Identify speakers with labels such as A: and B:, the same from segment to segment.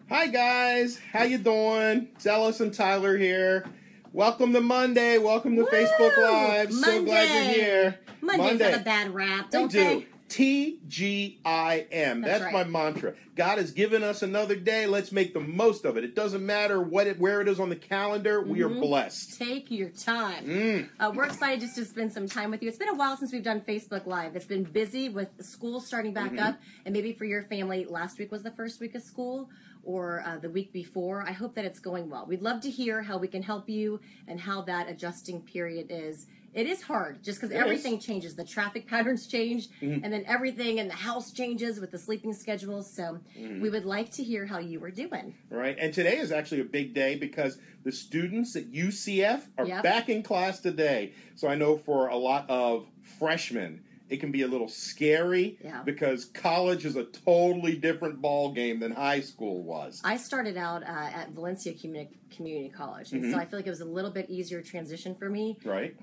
A: Hi guys, how you doing? It's Ellis and Tyler here. Welcome to Monday. Welcome to
B: Woo!
A: Facebook Live.
B: Monday.
A: So glad you're here.
B: Mondays have a bad rap, don't they?
A: TGIM. That's
B: right.
A: my mantra. God has given us another day. Let's make the most of it. It doesn't matter where it is on the calendar. We are blessed.
B: Take your time. We're excited just to spend some time with you. It's been a while since we've done Facebook Live. It's been busy with school starting back up, and maybe for your family, last week was the first week of school or the week before. I hope that it's going well. We'd love to hear how we can help you and how that adjusting period is. It is hard just because everything changes. The traffic patterns change, and then everything in the house changes with the sleeping schedules. So we would like to hear how you were doing.
A: Right. And today is actually a big day because the students at UCF are back in class today. So I know for a lot of freshmen, it can be a little scary because college is a totally different ball game than high school was.
B: I started out at Valencia Community College, and so I feel like it was a little bit easier transition for me.
A: Right.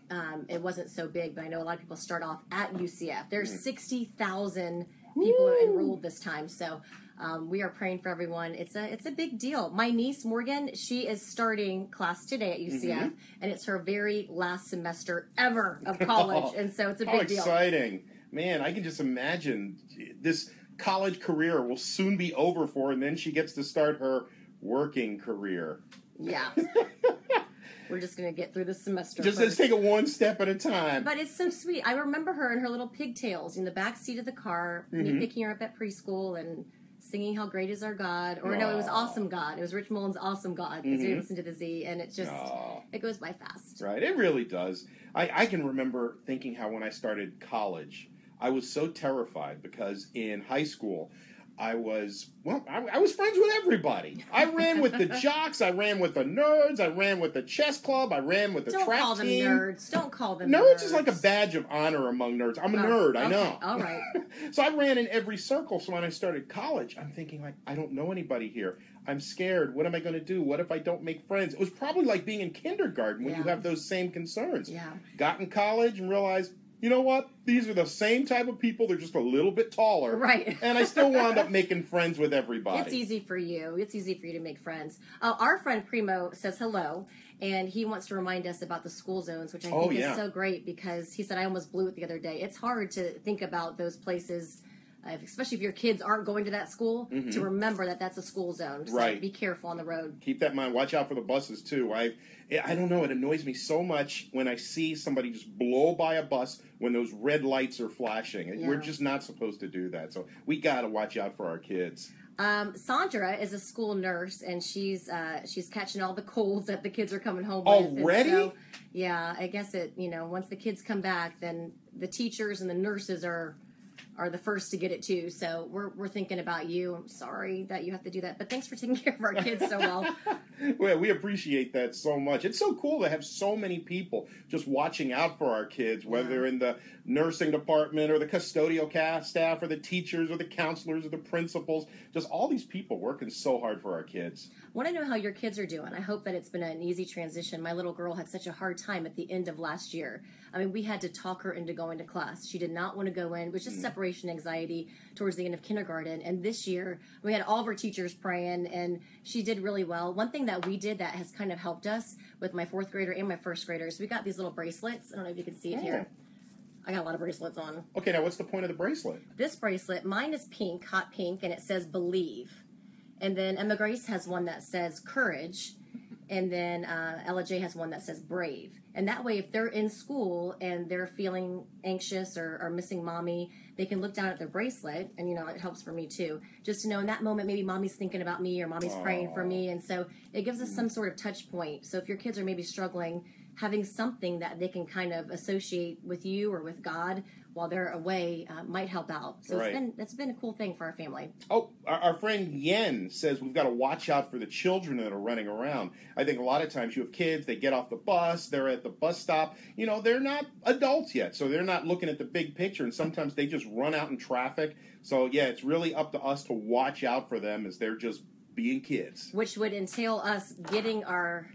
B: It wasn't so big, but I know a lot of people start off at UCF. There's 60,000 people enrolled this time, so we are praying for everyone. It's a big deal. My niece Morgan, she is starting class today at UCF, and it's her very last semester ever of college, and so it's a big deal.
A: How exciting! Man, I can just imagine this college career will soon be over for her, and then she gets to start her working career.
B: Yeah. We're just going to get through the semester.
A: Let's take it one step at a time.
B: But it's so sweet. I remember her in her little pigtails in the back seat of the car, me picking her up at preschool and singing How Great Is Our God. Or no, it was Awesome God. It was Rich Mullins' Awesome God, because we listened to the Z, and it just, it goes by fast.
A: Right, it really does. I can remember thinking how when I started college, I was so terrified because in high school, I was friends with everybody. I ran with the jocks. I ran with the nerds. I ran with the chess club. I ran with the track team.
B: Don't call them nerds. Don't call them
A: nerds.
B: Nerds
A: Is like a badge of honor among nerds. I'm a nerd. I know.
B: All right.
A: So I ran in every circle. So when I started college, I'm thinking, like, I don't know anybody here. I'm scared. What am I going to do? What if I don't make friends? It was probably like being in kindergarten when you have those same concerns.
B: Yeah.
A: Got in college and realized, you know what? These are the same type of people. They're just a little bit taller.
B: Right.
A: And I still wound up making friends with everybody.
B: It's easy for you. It's easy for you to make friends. Our friend Primo says hello, and he wants to remind us about the school zones, which I think is so great because he said, I almost blew it the other day. It's hard to think about those places, especially if your kids aren't going to that school, to remember that that's a school zone. So be careful on the road.
A: Keep that in mind. Watch out for the buses, too. I don't know. It annoys me so much when I see somebody just blow by a bus when those red lights are flashing. We're just not supposed to do that. So we got to watch out for our kids.
B: Sandra is a school nurse, and she's catching all the colds that the kids are coming home with.
A: Already?
B: So, yeah, I guess once the kids come back, then the teachers and the nurses are the first to get it too. So we're thinking about you. I'm sorry that you have to do that, but thanks for taking care of our kids so well.
A: Well, we appreciate that so much. It's so cool to have so many people just watching out for our kids, whether they're in the nursing department or the custodial staff or the teachers or the counselors or the principals. Just all these people working so hard for our kids.
B: I want to know how your kids are doing. I hope that it's been an easy transition. My little girl had such a hard time at the end of last year. I mean, we had to talk her into going to class. She did not want to go in. It was just separation anxiety towards the end of kindergarten. And this year, we had all of our teachers praying, and she did really well. One thing that we did that has kind of helped us with my fourth grader and my first graders, we got these little bracelets. I don't know if you can see it here. I got a lot of bracelets on.
A: Okay, now what's the point of the bracelet?
B: This bracelet, mine is pink, hot pink, and it says believe. And then Emma Grace has one that says courage. And then Ella J has one that says brave. And that way, if they're in school and they're feeling anxious or missing mommy, they can look down at their bracelet. And, it helps for me, too. Just to know in that moment, maybe mommy's thinking about me or mommy's praying for me. And so it gives us some sort of touch point. So if your kids are maybe struggling, having something that they can kind of associate with you or with God while they're away might help out. So it's been a cool thing for our family.
A: Oh, our friend Yen says we've got to watch out for the children that are running around. I think a lot of times you have kids, they get off the bus, they're at the bus stop. They're not adults yet, so they're not looking at the big picture, and sometimes they just run out in traffic. So, it's really up to us to watch out for them as they're just being kids.
B: Which would entail us getting our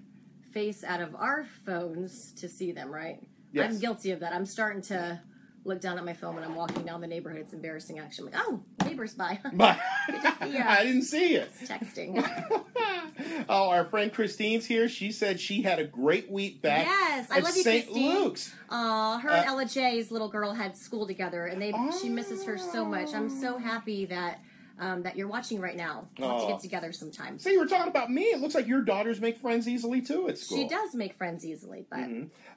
B: face out of our phones to see them, right?
A: Yes.
B: I'm guilty of that. I'm starting to look down at my phone when I'm walking down the neighborhood. It's embarrassing, actually. I'm like, oh, neighbors, bye.
A: But
B: Yeah.
A: I didn't see it.
B: It's texting.
A: Oh, our friend Christine's here. She said she had a great week back
B: Yes, I
A: at
B: love you,
A: St.
B: Christine.
A: Luke's.
B: Her and Ella J's little girl had school together, and she misses her so much. I'm so happy that you're watching right now. We'll have to get together sometime.
A: See, you were talking about me. It looks like your daughters make friends easily, too, at school.
B: She does make friends easily, but...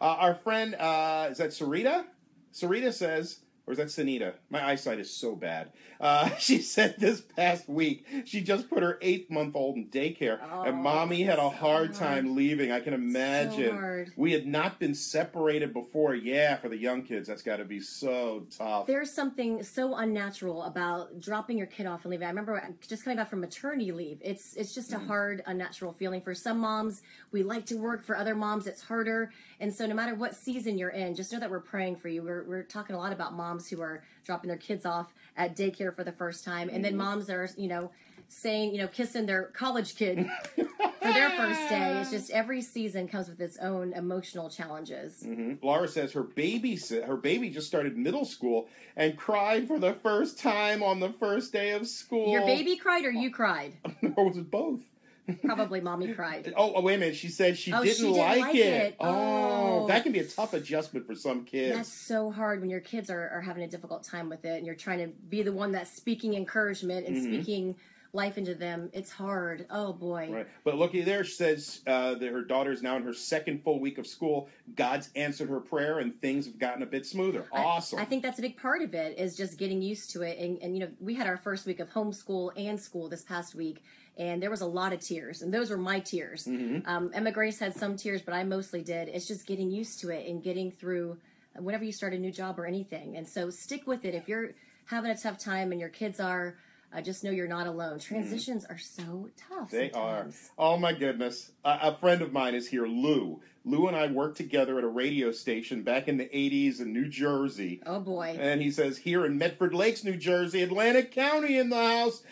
A: Our friend, is that Sarita? Sarita says... Or is that Sanita? My eyesight is so bad. She said this past week she just put her 8-month-old in daycare, and Mommy had a hard time leaving. I can imagine.
B: So hard.
A: We had not been separated before. Yeah, for the young kids, that's got to be so tough.
B: There's something so unnatural about dropping your kid off and leaving. I remember just coming back from maternity leave. It's just a hard, unnatural feeling. For some moms, we like to work. For other moms, it's harder. And so no matter what season you're in, just know that we're praying for you. We're talking a lot about moms who are dropping their kids off at daycare for the first time, and then moms that are, saying, kissing their college kid for their first day. It's just every season comes with its own emotional challenges.
A: Laura says her baby just started middle school and cried for the first time on the first day of school.
B: Your baby cried or you cried?
A: Or was it both?
B: Probably Mommy cried.
A: Oh, wait a minute. She said she didn't like it. Oh, that can be a tough adjustment for some kids.
B: That's so hard when your kids are having a difficult time with it, and you're trying to be the one that's speaking encouragement and speaking life into them. It's hard. Oh, boy.
A: Right. But looky there, she says that her daughter's now in her second full week of school. God's answered her prayer, and things have gotten a bit smoother. Awesome.
B: I think that's a big part of it, is just getting used to it. And we had our first week of homeschool and school this past week, and there was a lot of tears, and those were my tears. Emma Grace had some tears, but I mostly did. It's just getting used to it and getting through whenever you start a new job or anything. And so stick with it. If you're having a tough time and your kids are, just know you're not alone. Transitions are so tough.
A: They
B: sometimes.
A: are. Oh, my goodness. A friend of mine is here, Lou. Lou and I worked together at a radio station back in the 80s in New Jersey.
B: Oh, boy.
A: And he says here in Medford Lakes, New Jersey, Atlantic County in the house.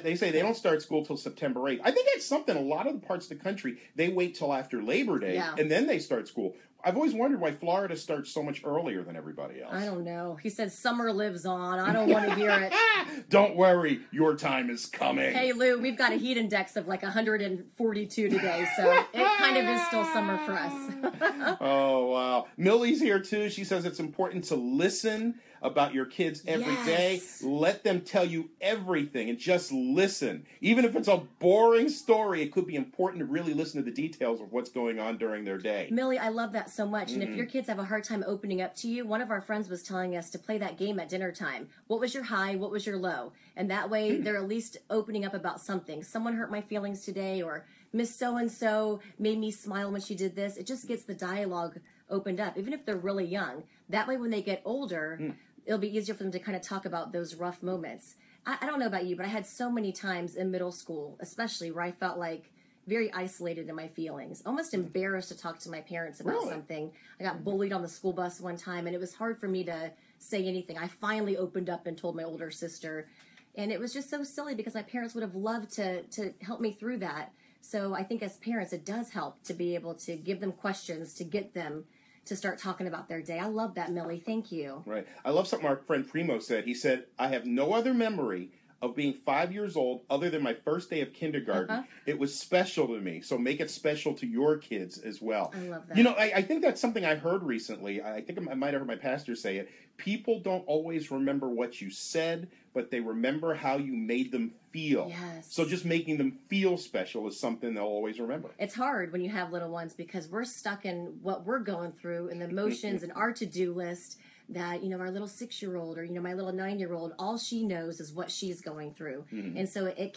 A: They say they don't start school till September 8th. I think that's something, a lot of the parts of the country, they wait till after Labor Day, and then they start school. I've always wondered why Florida starts so much earlier than everybody else.
B: I don't know. He said summer lives on. I don't want to hear it.
A: Don't worry. Your time is coming.
B: Hey, Lou, we've got a heat index of like 142 today, so it kind of is still summer for us.
A: Oh, wow. Millie's here, too. She says it's important to listen about your kids every day. Let them tell you everything and just listen. Even if it's a boring story, it could be important to really listen to the details of what's going on during their day.
B: Millie, I love that so much. And if your kids have a hard time opening up to you, one of our friends was telling us to play that game at dinner time. What was your high? What was your low? And that way they're at least opening up about something. Someone hurt my feelings today, or Miss So-and-so made me smile when she did this. It just gets the dialogue opened up, even if they're really young. That way when they get older, it'll be easier for them to kind of talk about those rough moments. I don't know about you, but I had so many times in middle school, especially, where I felt like very isolated in my feelings, almost embarrassed to talk to my parents about something. I got bullied on the school bus one time, and it was hard for me to say anything. I finally opened up and told my older sister, and it was just so silly because my parents would have loved to help me through that. So I think as parents, it does help to be able to give them questions to get them to start talking about their day. I love that, Millie. Thank you.
A: Right. I love something our friend Primo said. He said, I have no other memory of being 5 years old other than my first day of kindergarten. It was special to me. So make it special to your kids as well.
B: I love that.
A: I think that's something I heard recently. I think I might have heard my pastor say it. People don't always remember what you said, but they remember how you made them feel.
B: Yes.
A: So just making them feel special is something they'll always remember.
B: It's hard when you have little ones because we're stuck in what we're going through and the emotions and our to-do list that, our little 6-year-old or, my little 9-year-old, all she knows is what she's going through. And so it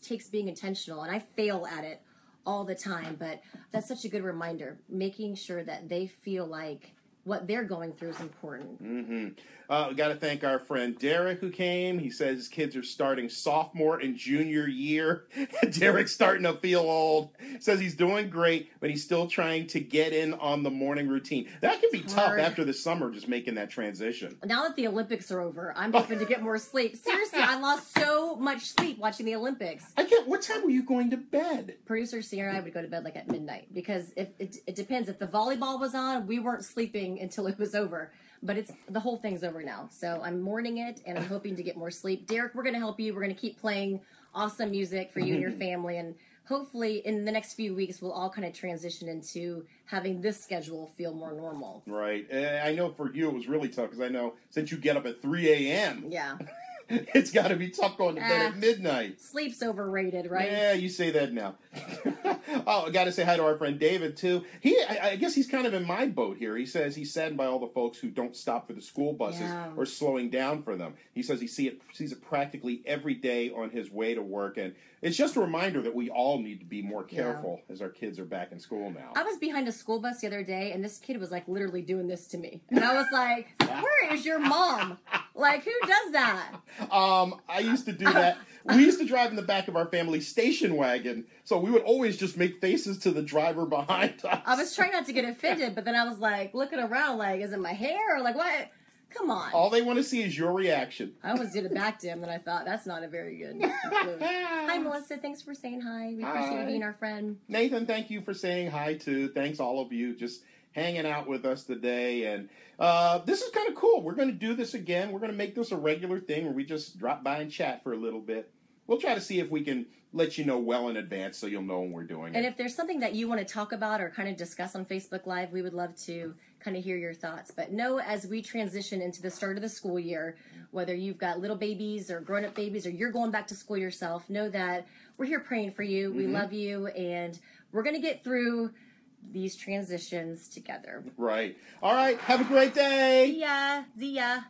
B: takes being intentional, and I fail at it all the time, but that's such a good reminder, making sure that they feel like what they're going through is important.
A: We got to thank our friend Derek who came. He says his kids are starting sophomore and junior year. Derek's starting to feel old. Says he's doing great, but he's still trying to get in on the morning routine. That can be tough after the summer, just making that transition.
B: Now that the Olympics are over, I'm hoping to get more sleep. Seriously, I lost so much sleep watching the Olympics.
A: What time were you going to bed?
B: Producer Sierra and I would go to bed like at midnight because if it depends. If the volleyball was on, we weren't sleeping until it was over. But it's the whole thing's over now. So I'm mourning it, and I'm hoping to get more sleep. Derek, we're going to help you. We're going to keep playing awesome music for you and your family. And hopefully in the next few weeks, we'll all kind of transition into having this schedule feel more normal.
A: Right. I know for you it was really tough because I know since you get up at 3 a.m.
B: Yeah.
A: It's got to be tough going to bed at midnight.
B: Sleep's overrated, right?
A: Yeah, you say that now. Oh, I got to say hi to our friend David, too. I guess he's kind of in my boat here. He says he's saddened by all the folks who don't stop for the school buses or slowing down for them. He says he sees it practically every day on his way to work. And it's just a reminder that we all need to be more careful as our kids are back in school now.
B: I was behind a school bus the other day, and this kid was, like, literally doing this to me. And I was like, where is your mom? Like, who does that?
A: I used to do that. We used to drive in the back of our family station wagon, so we would always just make faces to the driver behind us.
B: I was trying not to get offended, but then I was like looking around like, is it my hair? Or like, what? Come on.
A: All they want to see is your reaction.
B: I almost did it back to him, and I thought, that's not a very good move. Hi, Melissa. Thanks for saying hi. We appreciate you being our friend.
A: Nathan, thank you for saying hi, too. Thanks, all of you, just hanging out with us today. And this is kind of cool. We're going to do this again. We're going to make this a regular thing where we just drop by and chat for a little bit. We'll try to see if we can let you know well in advance so you'll know when we're doing it.
B: And if there's something that you want to talk about or kind of discuss on Facebook Live, we would love to kind of hear your thoughts. But know as we transition into the start of the school year, whether you've got little babies or grown-up babies or you're going back to school yourself, know that we're here praying for you. We love you, and we're going to get through these transitions together.
A: Right. All right. Have a great day.
B: See ya.